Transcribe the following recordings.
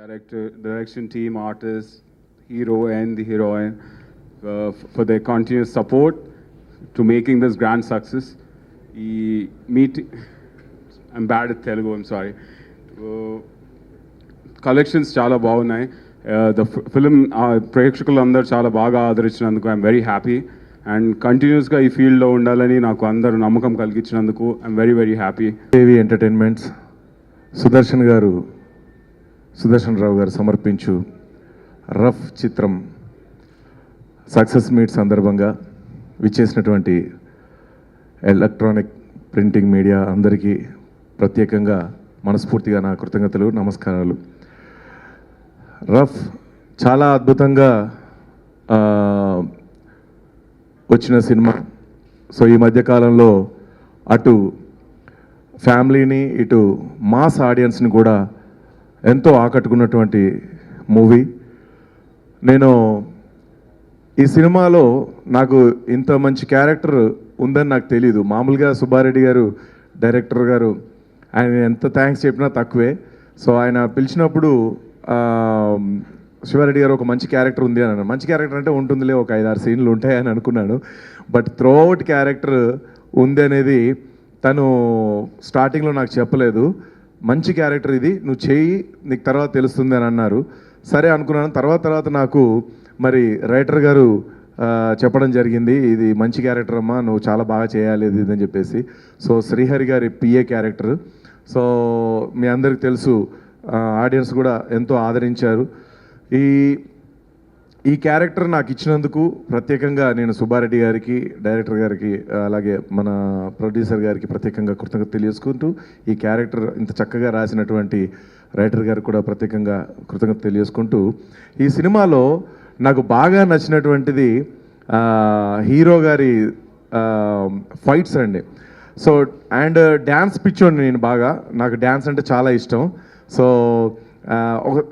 direction team, artists, hero and the heroine, for their continuous support to making this grand success. I'm bad at Telugu, I'm sorry. Collections chala bagunayi. The film ప్రేక్షకులు అందరూ చాలా బాగా ఆదరించినందుకు I'm very happy and కంటిన్యూస్గా ఈ ఫీల్డ్లో ఉండాలని నాకు అందరూ నమ్మకం కలిగించినందుకు ఐఎమ్ వెరీ వెరీ హ్యాపీ. ఏవి ఎంటర్టైన్మెంట్స్ సుదర్శన్ రావు గారు సమర్పించు రఫ్ చిత్రం సక్సెస్ మీట్ సందర్భంగా విచ్చేసినటువంటి ఎలక్ట్రానిక్ ప్రింటింగ్ మీడియా అందరికీ ప్రత్యేకంగా మనస్ఫూర్తిగా నా కృతజ్ఞతలు, నమస్కారాలు. రఫ్ చాలా అద్భుతంగా వచ్చిన సినిమా. సో ఈ మధ్యకాలంలో అటు ఫ్యామిలీని ఇటు మాస్ ఆడియన్స్ని కూడా ఎంతో ఆకట్టుకున్నటువంటి మూవీ. నేను ఈ సినిమాలో నాకు ఇంత మంచి క్యారెక్టర్ ఉందని నాకు తెలీదు. మామూలుగా సుబ్బారెడ్డి గారు డైరెక్టర్ గారు ఆయన ఎంత థ్యాంక్స్ చెప్పినా తక్కువే. సో ఆయన పిలిచినప్పుడు శివారెడ్డి గారు ఒక మంచి క్యారెక్టర్ ఉంది అని అన్నాను. మంచి క్యారెక్టర్ అంటే ఉంటుందిలే, ఒక 5-6 సీన్లు ఉంటాయని అనుకున్నాను. బట్ త్రూఅవుట్ క్యారెక్టర్ ఉంది అనేది తను స్టార్టింగ్లో నాకు చెప్పలేదు. మంచి క్యారెక్టర్ ఇది, నువ్వు చెయ్యి, నీకు తర్వాత తెలుస్తుంది అని అన్నారు. సరే అనుకున్నాను. తర్వాత నాకు మరి రైటర్ గారు చెప్పడం జరిగింది, ఇది మంచి క్యారెక్టర్ అమ్మా, నువ్వు చాలా బాగా చేయాలి ఇది అని చెప్పేసి. సో శ్రీహరి గారి పిఏ క్యారెక్టర్. సో మీ అందరికి తెలుసు, ఆడియన్స్ కూడా ఎంతో ఆదరించారు. ఈ క్యారెక్టర్ నాకు ఇచ్చినందుకు ప్రత్యేకంగా నేను సుబ్బారెడ్డి గారికి, డైరెక్టర్ గారికి, అలాగే మన ప్రొడ్యూసర్ గారికి ప్రత్యేకంగా కృతజ్ఞత తెలియజేసుకుంటూ, ఈ క్యారెక్టర్ ఇంత చక్కగా రాసినటువంటి రైటర్ గారికి కూడా ప్రత్యేకంగా కృతజ్ఞత తెలియజేసుకుంటూ, ఈ సినిమాలో నాకు బాగా నచ్చినటువంటిది హీరో గారి ఫైట్స్ అండి. సో అండ్ డ్యాన్స్ పిచ్చోండి నేను బాగా, నాకు డ్యాన్స్ అంటే చాలా ఇష్టం. సో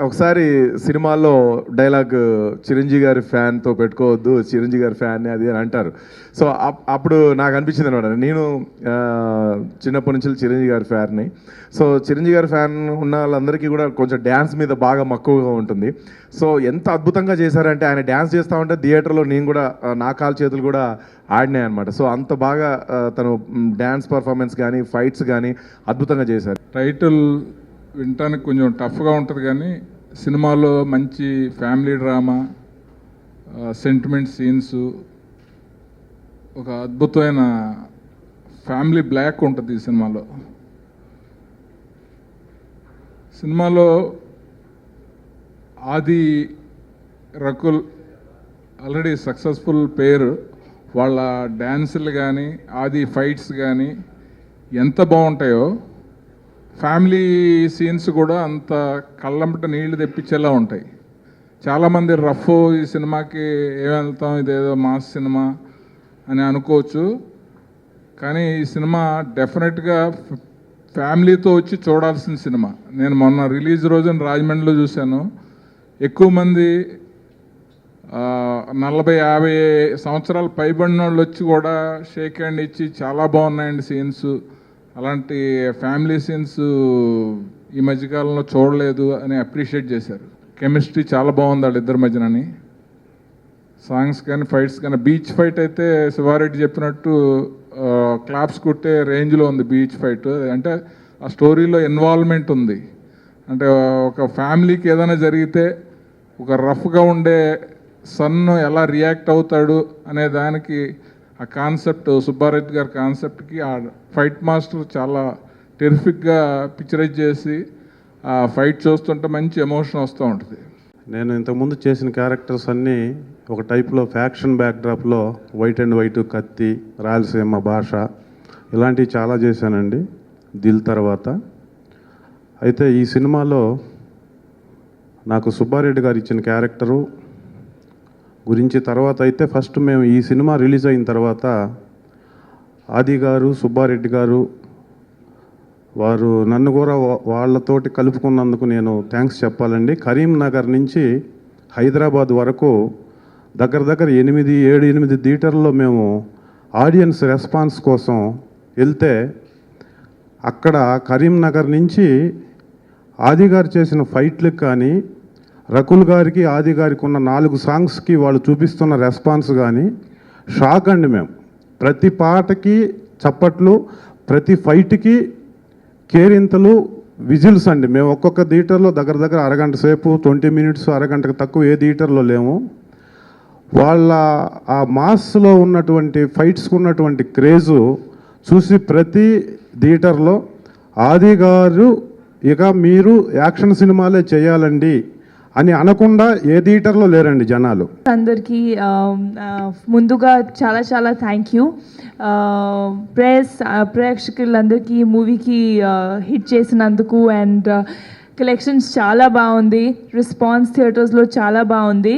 ఒకసారి సినిమాల్లో డైలాగ్ చిరంజీవి గారి ఫ్యాన్తో పెట్టుకోవద్దు, చిరంజీవి గారి ఫ్యాన్ అది అని అంటారు. సో అప్పుడు నాకు అనిపించింది అనమాట, నేను చిన్నప్పటి నుంచి చిరంజీవి గారి ఫ్యాన్ని. సో చిరంజీవి గారి ఫ్యాన్ ఉన్న వాళ్ళందరికీ కూడా కొంచెం డ్యాన్స్ మీద బాగా మక్కువగా ఉంటుంది. సో ఎంత అద్భుతంగా చేశారంటే, ఆయన డ్యాన్స్ చేస్తూ ఉంటే థియేటర్లో నేను కూడా నా కాలు చేతులు కూడా ఆడినాయి అనమాట. సో అంత బాగా తను డ్యాన్స్ పర్ఫార్మెన్స్ కానీ ఫైట్స్ కానీ అద్భుతంగా చేశారు. టైటిల్ వినటానికి కొంచెం టఫ్గా ఉంటుంది, కానీ సినిమాలో మంచి ఫ్యామిలీ డ్రామా, సెంటిమెంట్ సీన్స్, ఒక అద్భుతమైన ఫ్యామిలీ బ్లాక్ ఉంటుంది ఈ సినిమాలో. ఆది రకుల్ ఆల్రెడీ సక్సెస్ఫుల్ పేరు, వాళ్ళ డ్యాన్సులు కానీ ఆది ఫైట్స్ కానీ ఎంత బాగుంటాయో, ఫ్యామిలీ సీన్స్ కూడా అంత కళ్ళంబట నీళ్లు తెప్పించేలా ఉంటాయి. చాలామంది రఫ్ ఈ సినిమాకి ఏం వెళ్తాం, ఇదేదో మాస్ సినిమా అని అనుకోవచ్చు, కానీ ఈ సినిమా డెఫినెట్గా ఫ్యామిలీతో వచ్చి చూడాల్సిన సినిమా. నేను మొన్న రిలీజ్ రోజున రాజమండ్రిలో చూశాను. ఎక్కువ మంది 40-50 సంవత్సరాలు పైబడిన వాళ్ళు వచ్చి కూడా షేక్ హ్యాండ్ ఇచ్చి చాలా బాగున్నాయండి సీన్స్, అలాంటి ఫ్యామిలీ సీన్స్ ఈ మధ్యకాలంలో చూడలేదు అని అప్రిషియేట్ చేశారు. కెమిస్ట్రీ చాలా బాగుంది వాళ్ళిద్దరి మధ్యనని. సాంగ్స్ కానీ ఫైట్స్ కానీ, బీచ్ ఫైట్ అయితే శివారెడ్డి చెప్పినట్టు క్లాప్స్ కొట్టే రేంజ్లో ఉంది బీచ్ ఫైట్. అంటే ఆ స్టోరీలో ఇన్వాల్వ్మెంట్ ఉంది. అంటే ఒక ఫ్యామిలీకి ఏదైనా జరిగితే ఒక రఫ్గా ఉండే సన్ ఎలా రియాక్ట్ అవుతాడు అనే దానికి ఆ కాన్సెప్ట్, సుబ్బారెడ్డి గారి కాన్సెప్ట్కి ఆ ఫైట్ మాస్టర్ చాలా టెరిఫిక్గా పిక్చరైజ్ చేసి ఆ ఫైట్ చూస్తుంటే మంచి ఎమోషన్ వస్తూ ఉంటుంది. నేను ఇంతకుముందు చేసిన క్యారెక్టర్స్ అన్నీ ఒక టైప్లో ఫ్యాక్షన్ బ్యాక్డ్రాప్లో వైట్ అండ్ వైట్, కత్తి, రాయలసీమ భాష ఇలాంటివి చాలా చేశానండి దిల్ తర్వాత. అయితే ఈ సినిమాలో నాకు సుబ్బారెడ్డి గారు ఇచ్చిన క్యారెక్టరు గురించి తర్వాత అయితే ఫస్ట్ మేము ఈ సినిమా రిలీజ్ అయిన తర్వాత ఆది గారు, సుబ్బారెడ్డి గారు వారు నన్ను కూడా వాళ్ళతోటి కలుపుకున్నందుకు నేను థ్యాంక్స్ చెప్పాలండి. కరీంనగర్ నుంచి హైదరాబాద్ వరకు దగ్గర 7-8 థియేటర్లో మేము ఆడియన్స్ రెస్పాన్స్ కోసం వెళ్తే, అక్కడ కరీంనగర్ నుంచి ఆది గారు చేసిన ఫైట్లకు కానీ, రకుల్ గారికి ఆది గారికి ఉన్న 4 సాంగ్స్కి వాళ్ళు చూపిస్తున్న రెస్పాన్స్ కానీ షాక్ అండి. మేము ప్రతి పాటకి చప్పట్లు, ప్రతి ఫైట్కి కేరింతలు, విజిల్స్ అండి. మేము ఒక్కొక్క థియేటర్లో దగ్గర అరగంట సేపు, 20 మినిట్స్, అరగంటకు తక్కువ ఏ థియేటర్లో లేము. వాళ్ళ ఆ మాస్లో ఉన్నటువంటి ఫైట్స్కి ఉన్నటువంటి క్రేజు చూసి ప్రతి థియేటర్లో ఆది గారు ఇక మీరు యాక్షన్ సినిమాలే చేయాలండి అని అనకుండా ఏ థియేటర్లో లేరండి జనాలు. అందరికీ ముందుగా చాలా చాలా థ్యాంక్ యూ. ప్రేక్షకులందరికీ మూవీకి హిట్ చేసినందుకు. అండ్ కలెక్షన్స్ చాలా బాగుంది, రెస్పాన్స్ థియేటర్స్లో చాలా బాగుంది.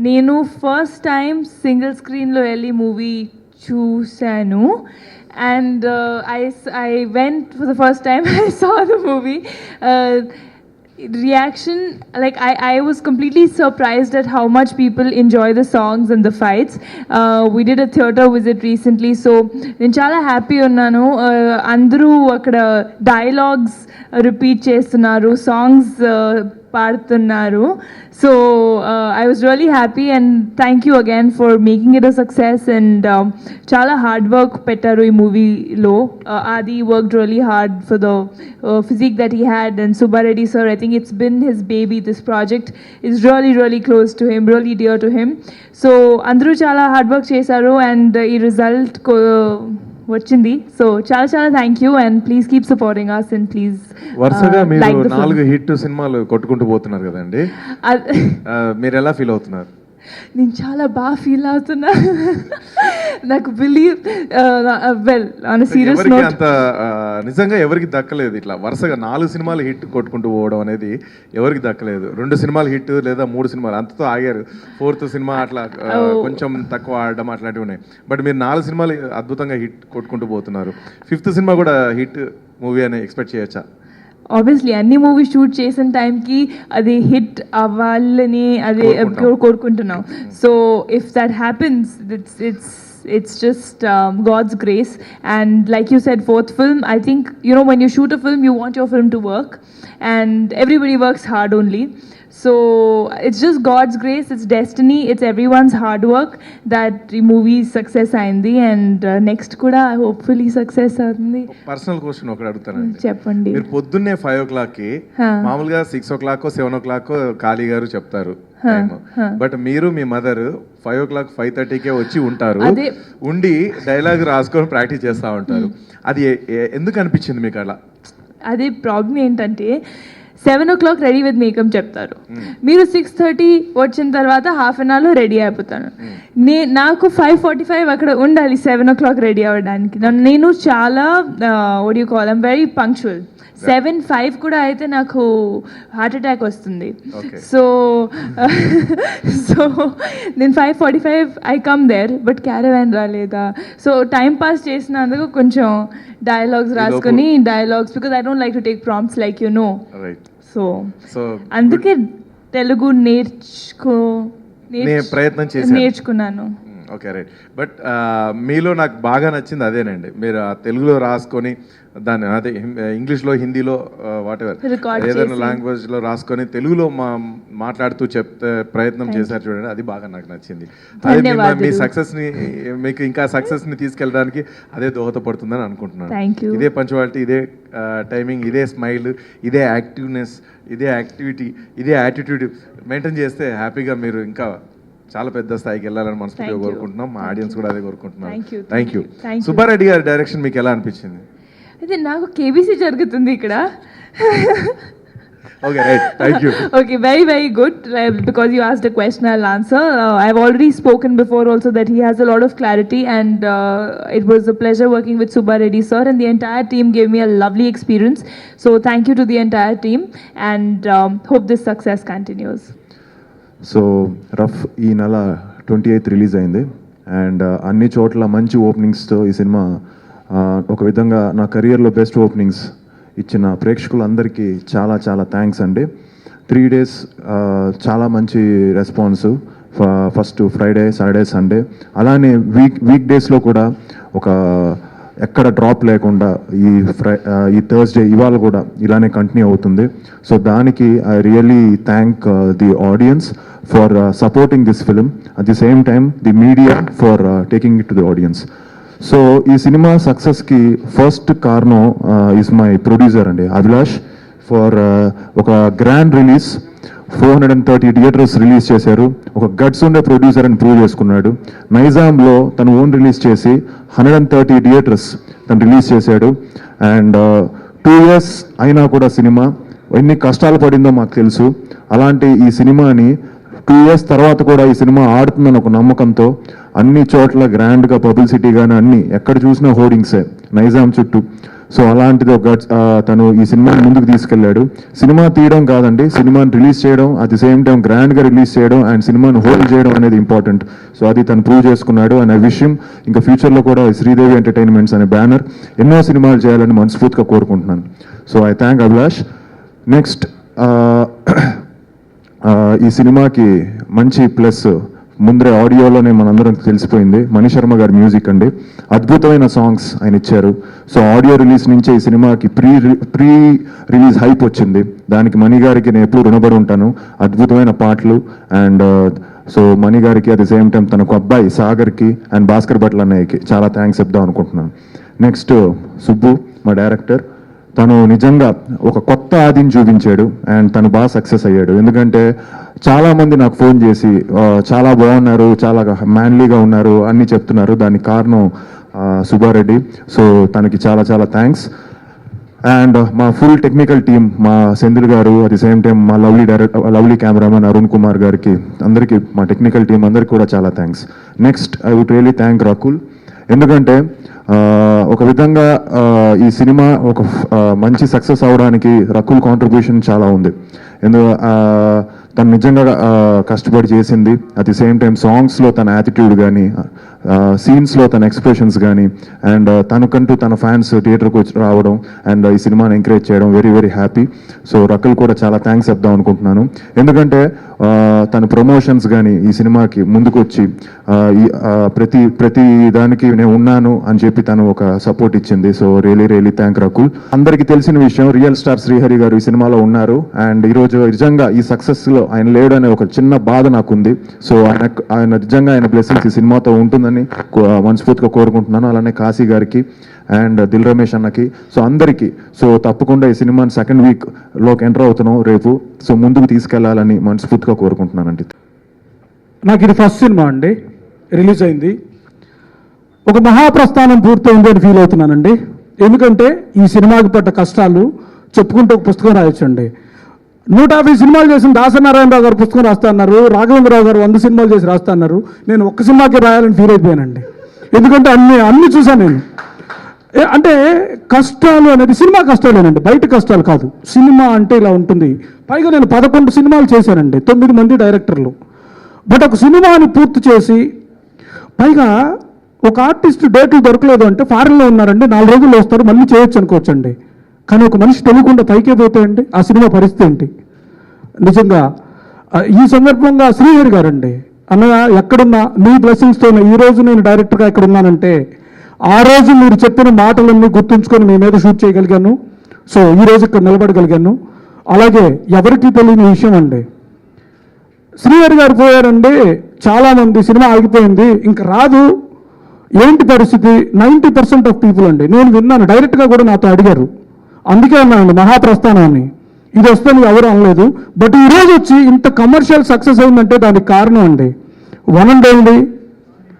నేను ఫస్ట్ టైం సింగిల్ స్క్రీన్లో వెళ్ళి మూవీ చూశాను. And I went for the first time. I saw the movie. Reaction, like I was completely surprised at how much people enjoy the songs and the fights. We did a theater visit recently, so నేను చాలా happy ఉన్నాను. అందరూ అక్కడ dialogues repeat చేస్తున్నారు, songs పాడుతున్నారు. So I was really happy and thank you again for making it a success. And చాలా hard work పెట్టారు ఈ మూవీలో. Adi worked really hard for the physique that he had, and Subba Reddy sir, I think it's been his baby. This project is really really close to him, really dear to him. So అందరూ చాలా hard work చేశారు and ఈ result వచ్చింది. So చాలా చాలా thank you and please keep supporting us and please వరుసగా మీరు like the film. 4 hit సినిమాలు కొట్టుకుంటూ పోతున్నారు కదండి, మీరు ఎలా ఫీల్ అవుతున్నారు? నేను చాలా బాగా ఫీల్ అవుతున్నా. నాకు బిలీవ్ వెల్ ఆన్ సీరియస్ ఎవరికి నోట్ అంత నిజంగా ఎవరికి దక్కలేదు. ఇట్లా వరుసగా 4 సినిమాలు హిట్ కొట్టుకుంటూ పోవడం అనేది ఎవరికి దక్కలేదు. 2 సినిమాలు హిట్ లేదా 3 సినిమాలు అంతతో ఆగారు. 4th సినిమా అట్లా కొంచెం తక్కువ ఆడడం అట్లాంటివి ఉన్నాయి. బట్ మీరు 4 సినిమాలు అద్భుతంగా హిట్ కొట్టుకుంటూ పోతున్నారు. 5th సినిమా కూడా హిట్ మూవీ అని ఎక్స్పెక్ట్ చేయొచ్చా? ఆబ్వియస్లీ అన్ని మూవీ షూట్ చేసిన టైంకి అది హిట్ అవ్వాలని అది కోరుకుంటున్నాం. So if that happens it's just God's grace. And like you said, 4th film, I think, you know, when you shoot a film, you want your film to work, and everybody works hard only. So it's just God's grace, it's destiny, it's everyone's hard work that the movie success అయింది. and next కూడా hopefully success అవుతుంది. Personal question ఒకటి అడుగుతానండి. చెప్పండి. మీరు పొద్దున్నే 5 o'clockకి మామూలుగా 6 o'clock 7 o'clock కాళీ గారు చెప్తారు టైం. బట్ మీరు మీ మదర్ 5 o'clock 5:30కే వచ్చి ఉంటారు, ఉండి డైలాగ్ రాసుకొని ప్రాక్టీస్ చేస్తూ ఉంటారు. అది ఎందుకు అనిపించింది మీకు అలా? అదే ప్రాబ్లం ఏంటంటే 7 o'clock రెడీ విత్ మేకప్ చెప్తారు, మీరు 6:30 వచ్చిన తర్వాత హాఫ్ అన్ అవర్లో రెడీ అయిపోతాను. నాకు 5:45 అక్కడ ఉండాలి 7 o'clock రెడీ అవ్వడానికి. నేను చాలా what you call I'm very punctual. 7:05 కూడా అయితే నాకు హార్ట్ అటాక్ వస్తుంది. సో నేను 5:45 I come there, but caravan రాలేదా. సో టైం పాస్ చేసినందుకు కొంచెం డైలాగ్స్ రాసుకొని dialogues, because I don't like to take prompts like you know. So అందుకే తెలుగు ప్రయత్నం నేర్చుకున్నాను. Okay right. బట్ మీలో నాకు బాగా నచ్చింది అదేనండి, మీరు ఆ తెలుగులో రాసుకొని దాన్ని అదే ఇంగ్లీష్లో హిందీలో వాట్ ఎవర్ ఏదైనా లాంగ్వేజ్లో రాసుకొని తెలుగులో మాట్లాడుతూ చెప్తే ప్రయత్నం చేశారు చూడండి, అది బాగా నాకు నచ్చింది. అది మీ సక్సెస్ని, మీకు ఇంకా సక్సెస్ని తీసుకెళ్ళడానికి అదే దోహదపడుతుందని అనుకుంటున్నాను. ఇదే పంచువాలిటీ, ఇదే టైమింగ్, ఇదే స్మైల్, ఇదే యాక్టివ్నెస్, ఇదే యాక్టివిటీ, ఇదే యాటిట్యూడ్ మెయింటైన్ చేస్తే హ్యాపీగా మీరు ఇంకా చాలా పెద్ద స్థాయికి వెళ్ళాలని మనస్ఫూర్తిగా కోరుకుంటున్నాం. మా ఆడియన్స్ కూడా అదే కోరుకుంటున్నాం. Thank you. సుబ్బారెడ్డి గారి డైరెక్షన్ మీకు ఎలా అనిపించింది? అయితే నాకు కేబీసీ జరుగుతుంది ఇక్కడ. Okay, right. Thank you. Okay, very, very good. Because you asked a question, I'll answer. I've already spoken before also that he has a lot of clarity, and it was a pleasure working with Subba Reddy sir, and the entire team gave me a lovely experience. So thank you to the entire team, and hope this success continues. So rough ఈ నెల 28th release అయింది, and అన్ని చోట్ల మంచి ఓపెనింగ్స్తో ఈ cinema ఒక విధంగా నా కెరియర్లో బెస్ట్ ఓపెనింగ్స్ ఇచ్చిన ప్రేక్షకులందరికీ చాలా చాలా థ్యాంక్స్ అండి. 3 days చాలా మంచి response, first Friday, Saturday, Sunday, అలానే వీక్ డేస్లో కూడా ఒక ఎక్కడ డ్రాప్ లేకుండా ఈ థర్స్డే ఇవాళ కూడా ఇలానే కంటిన్యూ అవుతుంది. సో దానికి I really thank the audience for supporting this film, at the same time the media for taking it to the audience. So ఈ సినిమా సక్సెస్కి ఫస్ట్ కారణం ఈజ్ మై ప్రొడ్యూసర్ అండి, అభిలాష్, ఫర్ ఒక గ్రాండ్ రిలీజ్ 430 థియేటర్స్ రిలీజ్ చేశారు. ఒక guts ఉండే producer అని prove చేసుకున్నాడు. నైజాంలో తను ఓన్ రిలీజ్ చేసి 130 థియేటర్స్ తను రిలీజ్ చేశాడు. అండ్ 2 years అయినా కూడా సినిమా ఎన్ని కష్టాలు పడిందో మాకు తెలుసు. అలాంటి ఈ సినిమాని 2 years తర్వాత కూడా ఈ సినిమా ఆడుతుందని ఒక నమ్మకంతో అన్ని చోట్ల గ్రాండ్గా పబ్లిసిటీ కానీ అన్ని ఎక్కడ చూసినా హోర్డింగ్సే నైజాం చుట్టూ. సో అలాంటిది ఒక తను ఈ సినిమాని ముందుకు తీసుకెళ్లాడు. సినిమా తీయడం కాదండి, సినిమాని రిలీజ్ చేయడం, అట్ ది సేమ్ టైం గ్రాండ్గా రిలీజ్ చేయడం అండ్ సినిమాని హోల్డ్ చేయడం అనేది ఇంపార్టెంట్. సో అది తను ప్రూవ్ చేసుకున్నాడు. అండ్ ఆ విషయం ఇంకా ఫ్యూచర్లో కూడా శ్రీదేవి ఎంటర్టైన్మెంట్స్ అనే బ్యానర్ ఎన్నో సినిమాలు చేయాలని మనస్ఫూర్తిగా కోరుకుంటున్నాను. So I thank Abhilash. Next ఈ సినిమాకి మంచి ప్లస్ ముందరే ఆడియోలోనే మనందరం తెలిసిపోయింది, మణిశర్మ గారి మ్యూజిక్ అండి. అద్భుతమైన సాంగ్స్ ఆయన ఇచ్చారు. సో ఆడియో రిలీజ్ నుంచే ఈ సినిమాకి ప్రీ రిలీజ్ హైప్ వచ్చింది. దానికి మణి గారికి నేను ఎప్పుడు రుణపడి ఉంటాను. అద్భుతమైన పాటలు. అండ్ సో మణి గారికి అట్ ది సేమ్ టైం తనకు అబ్బాయి సాగర్కి అండ్ భాస్కర్ భట్ల అన్నయ్యకి చాలా థ్యాంక్స్ చెప్దాం అనుకుంటున్నాను. నెక్స్ట్ సుబ్బు, మా డైరెక్టర్, తను నిజంగా ఒక కొత్త ఆదిని చూపించాడు అండ్ తను బాగా సక్సెస్ అయ్యాడు. ఎందుకంటే చాలామంది నాకు ఫోన్ చేసి చాలా బాగున్నారు, చాలా మ్యాన్లీగా ఉన్నారు అన్నీ చెప్తున్నారు. దానికి కారణం సుబ్బారెడ్డి. సో తనకి చాలా చాలా థ్యాంక్స్. అండ్ మా ఫుల్ టెక్నికల్ టీమ్, మా Senthil garu, at the same time మా లవ్లీ కెమెరామెన్ అరుణ్ కుమార్ గారికి, అందరికీ మా టెక్నికల్ టీం అందరికీ కూడా చాలా thanks. Next I would really thank Rakul. ఎందుకంటే ఒక విధంగా ఈ సినిమా ఒక మంచి సక్సెస్ అవడానికి రకుల్ కాంట్రిబ్యూషన్ చాలా ఉంది. తను నిజంగా కష్టపడి చేసింది. అట్ ది సేమ్ టైం సాంగ్స్లో తన యాటిట్యూడ్ కానీ, సీన్స్లో తన ఎక్స్ప్రెషన్స్ కానీ, అండ్ తనకంటూ తన ఫ్యాన్స్ థియేటర్కి వచ్చి రావడం అండ్ ఈ సినిమాని ఎంకరేజ్ చేయడం very very happy. So Rakul కూడా చాలా థ్యాంక్స్ చెప్దాం అనుకుంటున్నాను. ఎందుకంటే తన ప్రమోషన్స్ కానీ ఈ సినిమాకి ముందుకు వచ్చి ప్రతి దానికి నేను ఉన్నాను అని చెప్పి తను ఒక సపోర్ట్ ఇచ్చింది. So really really thank Rakul. అందరికీ తెలిసిన విషయం, రియల్ స్టార్ శ్రీహరి గారు ఈ సినిమాలో ఉన్నారు. అండ్ ఈరోజు నిజంగా ఈ సక్సెస్లో ఆయన లేడు అనే ఒక చిన్న బాధ నాకుంది. సో ఆయన నిజంగా ఆయన బ్లెస్సింగ్స్ ఈ సినిమాతో ఉంటుందని మనస్ఫూర్తిగా కోరుకుంటున్నాను. అలానే కాశీ గారికి అండ్ దిల్ రమేష్ అన్నకి, సో అందరికీ. సో తప్పకుండా ఈ సినిమాని 2nd weekలోకి ఎంటర్ అవుతున్నాం రేపు. సో ముందుకు తీసుకెళ్లాలని మనస్ఫూర్తిగా కోరుకుంటున్నానండి. నాకు ఇది ఫస్ట్ సినిమా అండి, రిలీజ్ అయింది. ఒక మహాప్రస్థానం పూర్తయింది అని ఫీల్ అవుతున్నానండి. ఎందుకంటే ఈ సినిమాకి పడ్డ కష్టాలు చెప్పుకుంటూ ఒక పుస్తకం రాయొచ్చండి. 150 సినిమాలు చేసిన దాసనారాయణరావు గారు పుస్తకం రాస్తా అన్నారు, రాఘవేంద్రరావు గారు 100 సినిమాలు చేసి రాస్తా అన్నారు. నేను ఒక్క సినిమాకి రాయాలని ఫీల్ అయిపోయానండి. ఎందుకంటే అన్ని చూసాను నేను. అంటే కష్టాలు అనేది సినిమా కష్టాలేనండి, బయట కష్టాలు కాదు. సినిమా అంటే ఇలా ఉంటుంది. పైగా నేను 11 సినిమాలు చేశానండి, 9 మంది డైరెక్టర్లు. బట్ ఒక సినిమాని పూర్తి చేసి, పైగా ఒక ఆర్టిస్ట్ డేట్లు దొరకలేదు అంటే ఫారెన్లో ఉన్నారండి, 4 రోజుల్లో వస్తారు, మళ్ళీ చేయొచ్చు అనుకోవచ్చండి. కానీ ఒక మనిషి తెలియకుండా పైకే పోతాయండి. ఆ సినిమా పరిస్థితి ఏంటి? నిజంగా ఈ సందర్భంగా శ్రీహరి గారండి, అన్నయ్య ఎక్కడున్నా నీ బ్లెస్సింగ్స్తోనే ఈరోజు నేను డైరెక్టర్గా ఇక్కడ ఉన్నానంటే, ఆ రోజు మీరు చెప్పిన మాటలన్నీ గుర్తుంచుకొని మీ మీద షూట్ చేయగలిగాను. సో ఈరోజు ఇక్కడ నిలబడగలిగాను. అలాగే ఎవరికి తెలియని విషయం అండి, శ్రీహరి గారు పోయారండి, చాలామంది సినిమా ఆగిపోయింది ఇంకా రాదు, ఏంటి పరిస్థితి? 90% ఆఫ్ పీపుల్ అండి, నేను విన్నాను, డైరెక్ట్గా కూడా నాతో అడిగారు. అందుకే అన్నానండి మహాప్రస్థానం అని. ఇది వస్తే ఎవరు అనలేదు. బట్ ఈరోజు వచ్చి ఇంత కమర్షియల్ సక్సెస్ అయిందంటే దానికి కారణం అండి వన్ అండ్ ఓన్లీ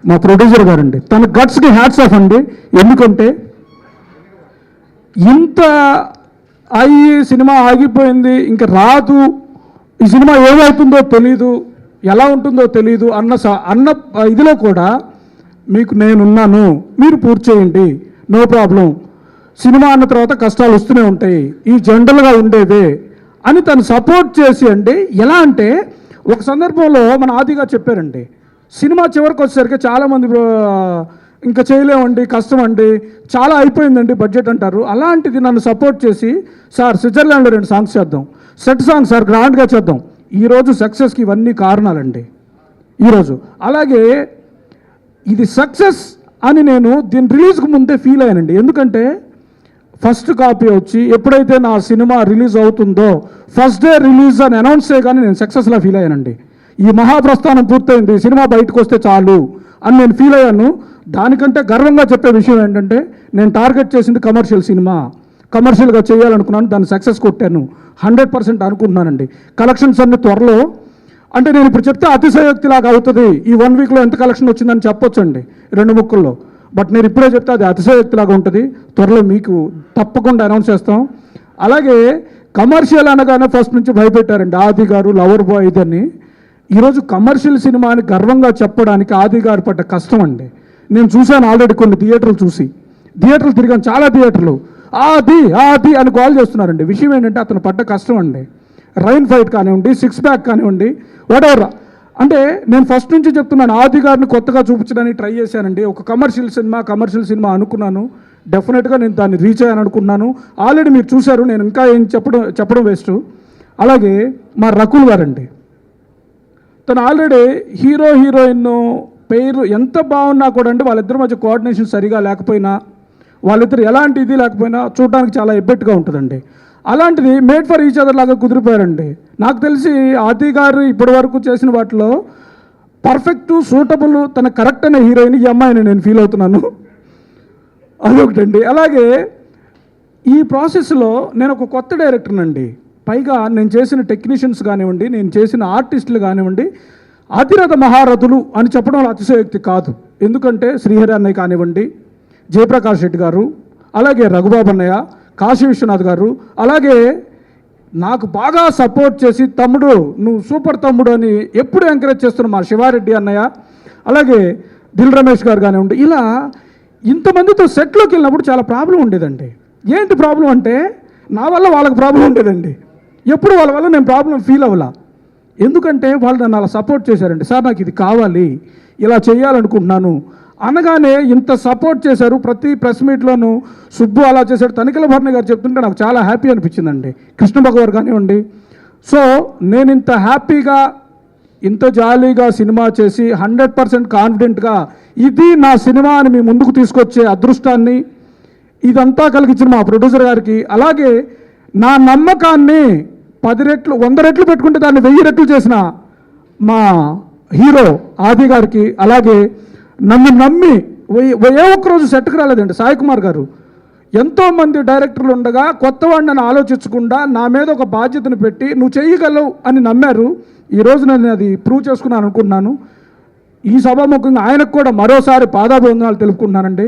మా ప్రొడ్యూసర్ గారండి. తన గట్స్కి హ్యాట్స్ ఆఫ్ అండి. ఎందుకంటే ఇంత అయ్యి సినిమా ఆగిపోయింది ఇంకా రాదు, ఈ సినిమా ఏమవుతుందో తెలీదు, ఎలా ఉంటుందో తెలీదు అన్న ఇదిలో కూడా మీకు నేనున్నాను, మీరు పూర్తి చేయండి, నో ప్రాబ్లం, సినిమా అన్న తర్వాత కష్టాలు వస్తూనే ఉంటాయి, ఈ జనరల్గా ఉండేవే అని తను సపోర్ట్ చేసి అండి. ఎలా అంటే ఒక సందర్భంలో మన ఆదిగా చెప్పారండి, సినిమా చివరికి వచ్చేసరికి చాలామంది ఇంకా చేయలేమండి, కష్టం అండి, చాలా అయిపోయిందండి బడ్జెట్ అంటారు. అలాంటిది నన్ను సపోర్ట్ చేసి, సార్ స్విట్జర్లాండ్లో 2 సాంగ్స్ చేద్దాం, సెట్ సాంగ్ సార్ గ్రాండ్గా చేద్దాం. ఈరోజు సక్సెస్కి ఇవన్నీ కారణాలండి ఈరోజు. అలాగే ఇది సక్సెస్ అని నేను దీని రిలీజ్కి ముందే ఫీల్ అయ్యానండి. ఎందుకంటే ఫస్ట్ కాపీ వచ్చి ఎప్పుడైతే నా సినిమా రిలీజ్ అవుతుందో ఫస్ట్ డే రిలీజ్ అని అనౌన్స్ చేయగానే నేను సక్సెస్లా ఫీల్ అయ్యానండి. ఈ మహాప్రస్థానం పూర్తయింది, సినిమా బయటకు వస్తే చాలు అని నేను ఫీల్ అయ్యాను. దానికంటే గర్వంగా చెప్పే విషయం ఏంటంటే నేను టార్గెట్ చేసింది కమర్షియల్ సినిమా, కమర్షియల్గా చేయాలనుకున్నాను, దాన్ని సక్సెస్ కొట్టాను 100% అనుకుంటున్నానండి. కలెక్షన్స్ అన్ని త్వరలో, అంటే నేను ఇప్పుడు చెప్తే అతిశయోక్తిలాగా అవుతుంది, ఈ 1 వీక్లో ఎంత కలెక్షన్ వచ్చిందని చెప్పొచ్చండి 2 ముక్కల్లో. బట్ నేను ఇప్పుడే చెప్తే అది అతిశయోక్తిలాగా ఉంటుంది. త్వరలో మీకు తప్పకుండా అనౌన్స్ చేస్తాం. అలాగే కమర్షియల్ అనగానే ఫస్ట్ నుంచి భయపెట్టారండి ఆది గారు, లవర్ బాయ్ ఇదని. ఈరోజు కమర్షియల్ సినిమా అని గర్వంగా చెప్పడానికి ఆది గారు పడ్డ కష్టం అండి. నేను చూశాను ఆల్రెడీ కొన్ని థియేటర్లు తిరిగాను, చాలా థియేటర్లు ఆది అని కాల్ చేస్తున్నారండి. విషయం ఏంటంటే అతను పడ్డ కష్టం అండి. రైన్ ఫైట్ కానివ్వండి, 6 ప్యాక్ కానివ్వండి, వాటెవర్. అంటే నేను ఫస్ట్ నుంచి చెప్తున్నాను, ఆది గారిని కొత్తగా చూపించడానికి ట్రై చేశానండి. ఒక కమర్షియల్ సినిమా అనుకున్నాను. డెఫినెట్గా నేను దాన్ని రీచ్ అయ్యాను అనుకున్నాను. ఆల్రెడీ మీరు చూశారు, నేను ఇంకా ఏం చెప్పడం వేస్ట్. అలాగే మా రకుల్ గారండి, తను ఆల్రెడీ హీరోయిన్ పేరు ఎంత బాగున్నా కూడా అండి వాళ్ళిద్దరి మధ్య కోఆర్డినేషన్ సరిగా లేకపోయినా, వాళ్ళిద్దరు ఎలాంటి ఇది లేకపోయినా చూడడానికి చాలా ఎబ్బెట్టుగా ఉంటుందండి. అలాంటిది మేడ్ ఫర్ ఈచ్ అదర్ లాగా కుదిరిపోయారండి. నాకు తెలిసి ఆది గారు ఇప్పటి వరకు చేసిన వాటిలో పర్ఫెక్ట్, సూటబుల్, తన కరెక్ట్ అనే హీరోయిన్ ఈ అమ్మాయిని నేను ఫీల్ అవుతున్నాను. అదొకటండి. అలాగే ఈ ప్రాసెస్లో నేను ఒక కొత్త డైరెక్టర్నండి. పైగా నేను చేసిన టెక్నీషియన్స్ కానివ్వండి, నేను చేసిన ఆర్టిస్టులు కానివ్వండి అతిరథ మహారథులు అని చెప్పడం అతిశయోక్తి కాదు. ఎందుకంటే శ్రీహరి అన్నయ్య కానివ్వండి, జయప్రకాష్ రెడ్డి గారు, అలాగే రఘుబాబు అన్నయ్య, కాశీ విశ్వనాథ్ గారు, అలాగే నాకు బాగా సపోర్ట్ చేసి తమ్ముడు నువ్వు సూపర్ తమ్ముడు అని ఎప్పుడు ఎంకరేజ్ చేస్తున్న మా శివారెడ్డి అన్నయ్య, అలాగే దిల్ రమేష్ గారు కానివ్వండి, ఇలా ఇంతమందితో సెట్లోకి వెళ్ళినప్పుడు చాలా ప్రాబ్లం ఉండేదండి. ఏంటి ప్రాబ్లం అంటే నా వల్ల వాళ్ళకి ప్రాబ్లం ఉండేదండి. ఎప్పుడు వాళ్ళ వల్ల నేను ప్రాబ్లం ఫీల్ అవ్వాల. ఎందుకంటే వాళ్ళు నన్ను అలా సపోర్ట్ చేశారండి. సార్ నాకు ఇది కావాలి, ఇలా చేయాలనుకుంటున్నాను అనగానే ఇంత సపోర్ట్ చేశారు. ప్రతి ప్రెస్ మీట్లోనూ సుబ్బు అలా చేశాడు, తనిఖీల భరణి గారు చెప్తుంటే నాకు చాలా హ్యాపీ అనిపించిందండి. కృష్ణ భగవాన్ కానివ్వండి. సో నేను ఇంత హ్యాపీగా, ఇంత జాలీగా సినిమా చేసి 100% కాన్ఫిడెంట్గా ఇది నా సినిమా అని మీ ముందుకు తీసుకొచ్చే అదృష్టాన్ని ఇదంతా కలిగించిన మా ప్రొడ్యూసర్ గారికి, అలాగే నా నమ్మకాన్ని 10 రెట్లు 100 రెట్లు పెట్టుకుంటే దాన్ని 1000 రెట్లు చేసిన మా హీరో ఆది గారికి, అలాగే నన్ను నమ్మి ఏ ఒక్కరోజు సెట్కి రాలేదండి సాయి కుమార్ గారు. ఎంతోమంది డైరెక్టర్లు ఉండగా కొత్త వాడిని ఆలోచించకుండా నా మీద ఒక బాధ్యతను పెట్టి నువ్వు చేయగలవు అని నమ్మారు. ఈరోజు నేను అది ప్రూవ్ చేసుకున్నాను అనుకుంటున్నాను. ఈ సభాముఖంగా ఆయనకు కూడా మరోసారి పాదాభివందనాలు తెలుపుకుంటున్నానండి.